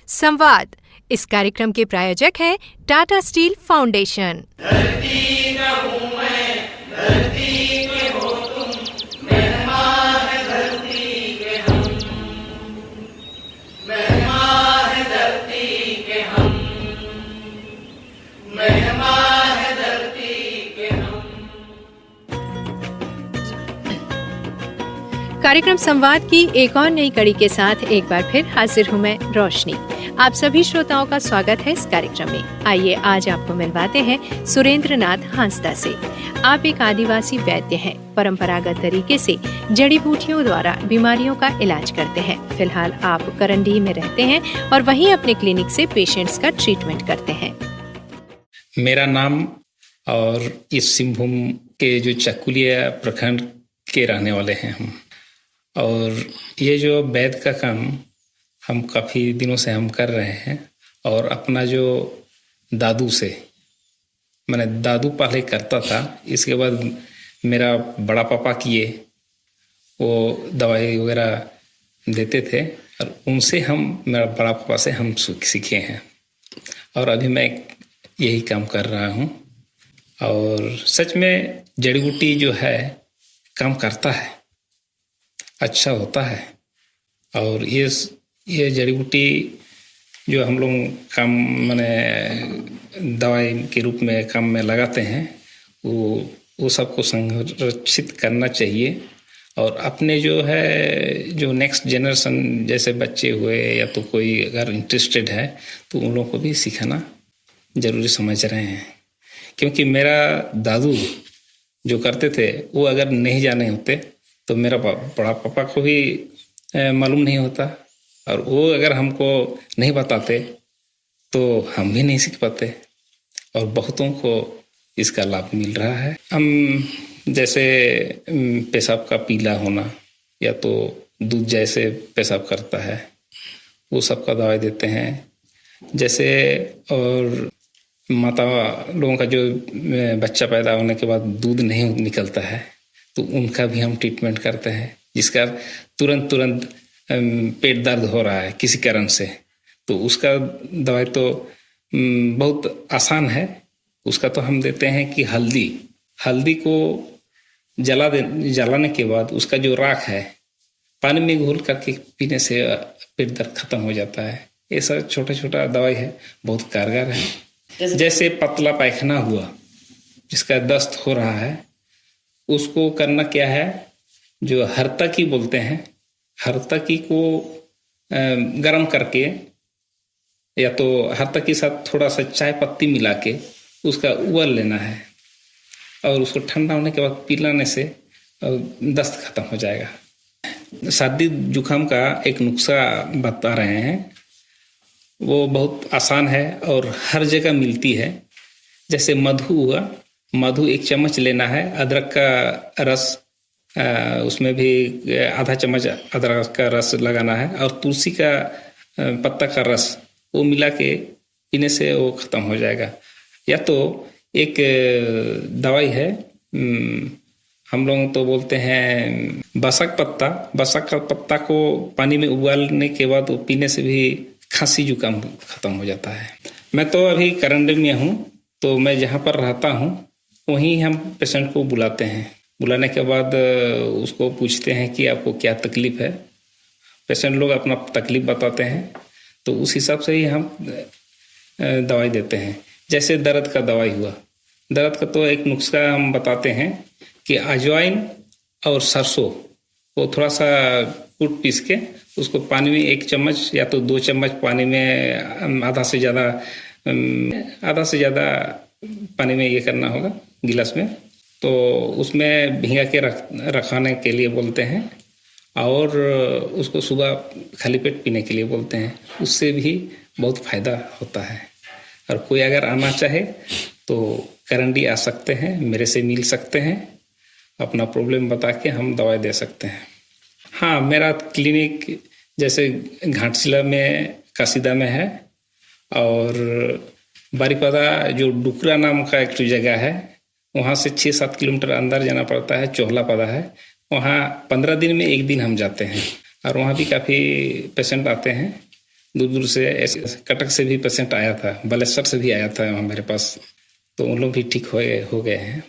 संवाद। इस कार्यक्रम के प्रायोजक हैं टाटा स्टील फाउंडेशन। धरती का हूँ मैं, धरती के हो तुम, मेहमान है धरती के हम, मेहमान है धरती के हम, मेहमान है धरती के हम। कार्यक्रम संवाद की एक और नई कड़ी के साथ एक बार फिर हाजिर हूं मैं रोशनी। आप सभी श्रोताओं का स्वागत है इस कार्यक्रम में। आइए आज आपको मिलवाते हैं सुरेंद्र नाथ हांसदा से। आप एक आदिवासी वैद्य हैं। परंपरागत तरीके से जड़ी बूटियों द्वारा बीमारियों का इलाज करते हैं। फिलहाल आप करंडी में रहते हैं और वहीं अपने क्लिनिक से पेशेंट्स का ट्रीटमेंट करते हैं। मेरा नाम और इस सिंहभूम के जो चकुलिया प्रखंड के रहने वाले हैं हम। और ये जो वैद्य का काम हम काफ़ी दिनों से हम कर रहे हैं। और अपना जो दादू से, मैंने दादू पहले करता था, इसके बाद मेरा बड़ा पापा किए, वो दवाई वगैरह देते थे और उनसे हम, मेरा बड़ा पापा से हम सीखे हैं। और अभी मैं यही काम कर रहा हूँ। और सच में जड़ी बूटी जो है काम करता है, अच्छा होता है। और ये जड़ी बूटी जो हम लोग काम माने दवाई के रूप में काम में लगाते हैं, वो सबको संरक्षित करना चाहिए। और अपने जो है, जो नेक्स्ट जनरेशन जैसे बच्चे हुए या तो कोई अगर इंटरेस्टेड है तो उन लोगों को भी सिखाना ज़रूरी समझ रहे हैं। क्योंकि मेरा दादू जो करते थे वो अगर नहीं जाने होते तो मेरा बड़ा पापा को भी मालूम नहीं होता, और वो अगर हमको नहीं बताते तो हम भी नहीं सीख पाते। और बहुतों को इसका लाभ मिल रहा है। हम जैसे पेशाब का पीला होना या तो दूध जैसे पेशाब करता है, वो सब का दवाई देते हैं। जैसे और माता लोगों का जो बच्चा पैदा होने के बाद दूध नहीं निकलता है तो उनका भी हम ट्रीटमेंट करते हैं। जिसका तुरंत पेट दर्द हो रहा है किसी कारण से, तो उसका दवाई तो बहुत आसान है। उसका तो हम देते हैं कि हल्दी को जलाने के बाद उसका जो राख है पानी में घोल करके पीने से पेट दर्द खत्म हो जाता है। ये सब छोटा दवाई है, बहुत कारगर है। जैसे पतला पायखाना हुआ, जिसका दस्त हो रहा है, उसको करना क्या है, जो हरतकी बोलते हैं, हरतकी को गरम करके या तो हरतकी के साथ थोड़ा सा चाय पत्ती मिला के उसका उबाल लेना है और उसको ठंडा होने के बाद पिलाने से दस्त खत्म हो जाएगा। सर्दी जुकाम का एक नुस्खा बता रहे हैं, वो बहुत आसान है और हर जगह मिलती है। जैसे मधु हुआ, मधु 1 चम्मच लेना है, अदरक का रस उसमें भी आधा चम्मच अदरक का रस लगाना है, और तुलसी का पत्ता का रस वो मिला के पीने से वो ख़त्म हो जाएगा। या तो एक दवाई है, हम लोग तो बोलते हैं बसक का पत्ता को पानी में उबालने के बाद वो पीने से भी खांसी जुकाम ख़त्म हो जाता है। मैं तो अभी करंडी में हूँ, तो मैं जहाँ पर रहता हूँ वहीं हम पेशेंट को बुलाते हैं। बुलाने के बाद उसको पूछते हैं कि आपको क्या तकलीफ़ है। पेशेंट लोग अपना तकलीफ़ बताते हैं, तो उस हिसाब से ही हम दवाई देते हैं। जैसे दर्द का दवाई हुआ, दर्द का तो एक नुस्खा हम बताते हैं कि अजवाइन और सरसों को थोड़ा सा कूट पीस के उसको पानी में 1 चम्मच या तो 2 चम्मच पानी में आधा से ज़्यादा पानी में ये करना होगा गिलास में, तो उसमें भिंगा के रखाने के लिए बोलते हैं, और उसको सुबह खाली पेट पीने के लिए बोलते हैं। उससे भी बहुत फ़ायदा होता है। और कोई अगर आना चाहे तो करंडी आ सकते हैं, मेरे से मिल सकते हैं, अपना प्रॉब्लम बता के हम दवाई दे सकते हैं। हाँ, मेरा क्लिनिक जैसे घाटशिला में काशीदा में है, और बारीपदा जो डुकरा नाम का एक जगह है, वहाँ से 6-7 किलोमीटर अंदर जाना पड़ता है, चोहलापदा है। वहाँ 15 दिन में 1 दिन हम जाते हैं, और वहाँ भी काफ़ी पेशेंट आते हैं। दूर दूर से, ऐसे कटक से भी पेशेंट आया था, बालेश्वर से भी आया था वहाँ मेरे पास, तो उन लोग भी ठीक हो गए हैं।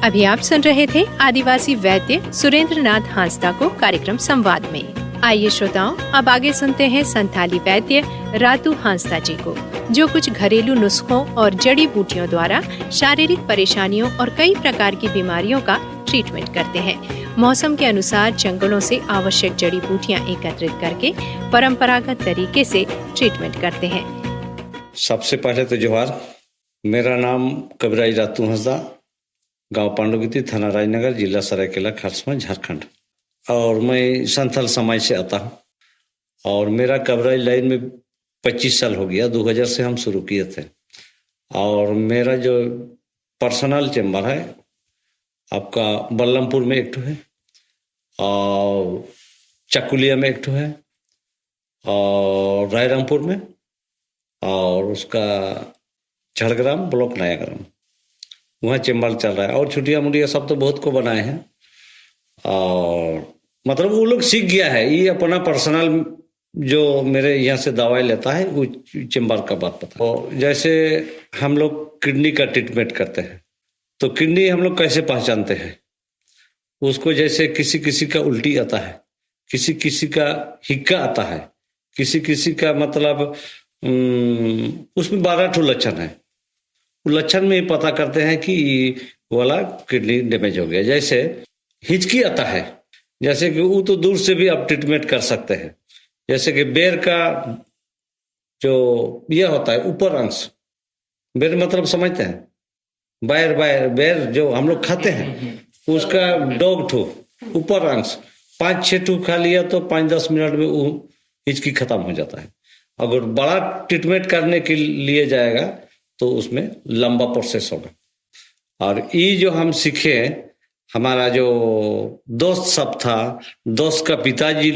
अभी आप सुन रहे थे आदिवासी वैद्य सुरेंद्र नाथ हांसदा को कार्यक्रम संवाद में। आइए श्रोताओं, अब आगे सुनते हैं संथाली वैद्य रातू हांसदा जी को, जो कुछ घरेलू नुस्खों और जड़ी बूटियों द्वारा शारीरिक परेशानियों और कई प्रकार की बीमारियों का ट्रीटमेंट करते हैं। मौसम के अनुसार जंगलों से आवश्यक जड़ी बूटियां एकत्रित करके परंपरागत तरीके से ट्रीटमेंट करते हैं। सबसे पहले तो जोहार, मेरा नाम कविराज रातू हांसदा, गांव पांडुगिती, थाना राजनगर, जिला सरायकेला खरसावां, झारखंड। और मैं संथाल समाज से आता हूँ और मेरा कवरेज लाइन में 25 साल हो गया। 2000 से हम शुरू किए थे। और मेरा जो पर्सनल चेम्बर है आपका बल्लमपुर में एक ठो है, और चकुलिया में एक ठो है, और रायरंगपुर में, और उसका झड़ग्राम ब्लॉक नयाग्राम, वहाँ चेम्बर चल रहा है। और छुट्टियाँ मुड़िया सब तो बहुत को बनाए हैं, और मतलब वो लोग सीख गया है। ये अपना पर्सनल जो मेरे यहाँ से दवाई लेता है वो चेम्बर का बात पता। और जैसे हम लोग किडनी का ट्रीटमेंट करते हैं, तो किडनी हम लोग कैसे पहचानते हैं उसको? जैसे किसी किसी का उल्टी आता है, किसी किसी का हिक्का आता है, किसी किसी का मतलब उसमें 12 ठो लक्षण है। लक्षण में ही पता करते हैं कि वाला किडनी डैमेज हो गया। जैसे हिचकी आता है, जैसे कि वो तो दूर से भी आप ट्रीटमेंट कर सकते हैं। जैसे कि बेर का जो यह होता है ऊपर अंश, बेर मतलब समझते हैं, बेर जो हम लोग खाते हैं, उसका डॉग ठो ऊपर अंश 5-6 ठो खा लिया तो 5-10 मिनट में वो हिचकी खत्म हो जाता है। अगर बड़ा ट्रीटमेंट करने के लिए जाएगा तो उसमें लंबा प्रोसेस होगा। और ये जो हम सीखे, हमारा जो दोस्त सब था, दोस्त का पिताजी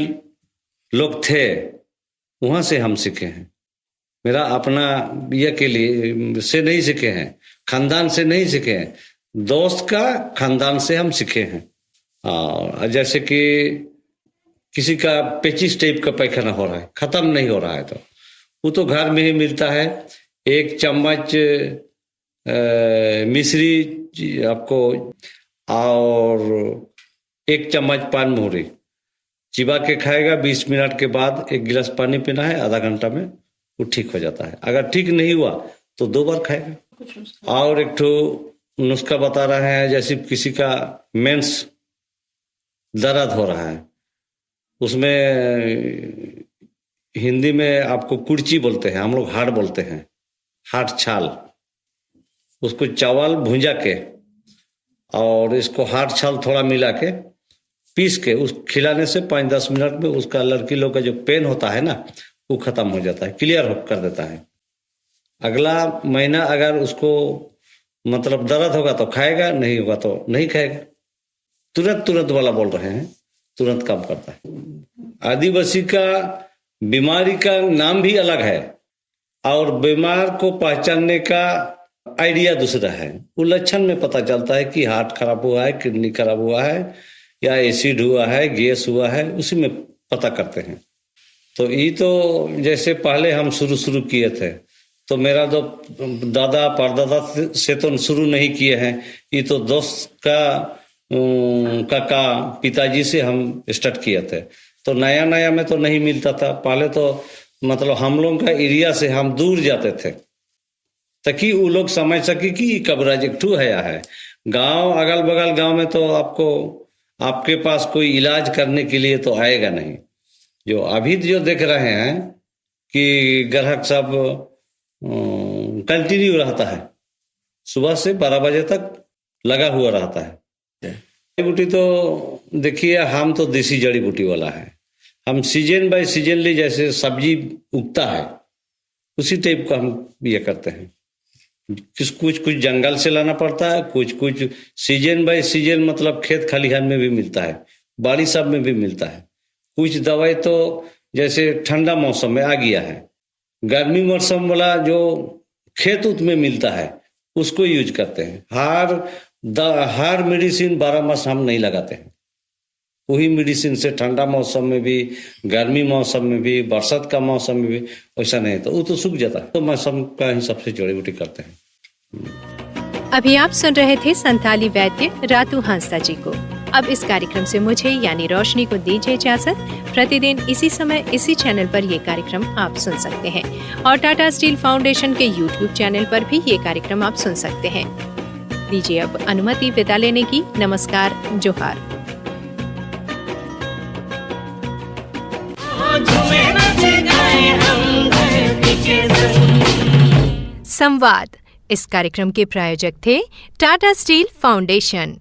लोग थे, वहां से हम सीखे हैं। मेरा अपना ये के लिए से नहीं सीखे हैं, खानदान से नहीं सीखे हैं, दोस्त का खानदान से हम सीखे हैं। और जैसे कि किसी का पेचिस टाइप का पैखाना हो रहा है, खत्म नहीं हो रहा है, तो वो तो घर में ही मिलता है। 1 चम्मच मिश्री आपको और 1 चम्मच पान मोहरी चिबा के खाएगा। 20 मिनट के बाद 1 गिलास पानी पीना है, आधा घंटा में वो ठीक हो जाता है। अगर ठीक नहीं हुआ तो 2 बार खाएगा। और एक ठो नुस्खा बता रहे हैं, जैसे किसी का मेंस दर्द हो रहा है, उसमें हिंदी में आपको कुर्ची बोलते हैं, हम लोग हाड़ बोलते हैं, हाड़ छाल, उसको चावल भुंजा के और इसको हाड़ छाल थोड़ा मिला के पीस के उस खिलाने से 5-10 मिनट में उसका लड़की लोग का जो पेन होता है ना, वो खत्म हो जाता है, क्लियर कर देता है। अगला महीना अगर उसको मतलब दर्द होगा तो खाएगा, नहीं होगा तो नहीं खाएगा। तुरंत वाला बोल रहे हैं, तुरंत काम करता है। आदिवासी का बीमारी का नाम भी अलग है और बीमार को पहचानने का आइडिया दूसरा है। वो लक्षण में पता चलता है कि हार्ट खराब हुआ है, किडनी खराब हुआ है, या एसिड हुआ है, गैस हुआ है, उसी में पता करते हैं। तो ये तो जैसे पहले हम शुरू किए थे, तो मेरा तो दादा परदादा से तो शुरू नहीं किए हैं, ये तो दोस्त का काका पिताजी से हम स्टार्ट किए थे। तो नया में तो नहीं मिलता था पहले, तो मतलब हम लोग का एरिया से हम दूर जाते थे ताकि वो लोग समझ सके कि कवरेज एक ठू है। गांव अगल बगल गांव में तो आपके पास कोई इलाज करने के लिए तो आएगा नहीं। जो अभी जो देख रहे हैं कि ग्राहक सब कंटिन्यू रहता है, सुबह से 12 बजे तक लगा हुआ रहता है। जड़ी बूटी तो देखिए, हम तो देसी जड़ी बूटी वाला है। हम सीजन बाय सीजनली जैसे सब्जी उगता है उसी टाइप का हम ये करते हैं। कुछ जंगल से लाना पड़ता है, कुछ सीजन बाय सीजन, मतलब खेत खलिहान में भी मिलता है, बाड़ी सब में भी मिलता है। कुछ दवाई तो जैसे ठंडा मौसम में आ गया है, गर्मी मौसम वाला जो खेत उत में मिलता है उसको यूज करते हैं। हर मेडिसिन 12 मास हम नहीं लगाते हैं, वही मेडिसिन से ठंडा मौसम में भी, गर्मी मौसम में भी, बरसात का मौसम में भी वैसा नहीं, तो वो तो सूख जाता है। तो मौसम का हिसाब से जड़ी बूटी करते हैं। अभी आप सुन रहे थे संताली वैद्य रातू हांसदा जी को। अब इस कार्यक्रम से मुझे यानी रोशनी को दीजिए इजाजत। प्रतिदिन इसी समय इसी चैनल पर ये कार्यक्रम आप सुन सकते हैं और टाटा स्टील फाउंडेशन के YouTube चैनल पर भी ये कार्यक्रम आप सुन सकते हैं। दीजिए अब अनुमति विदा लेने की। नमस्कार, जोहार। संवाद इस कार्यक्रम के प्रायोजक थे टाटा स्टील फाउंडेशन।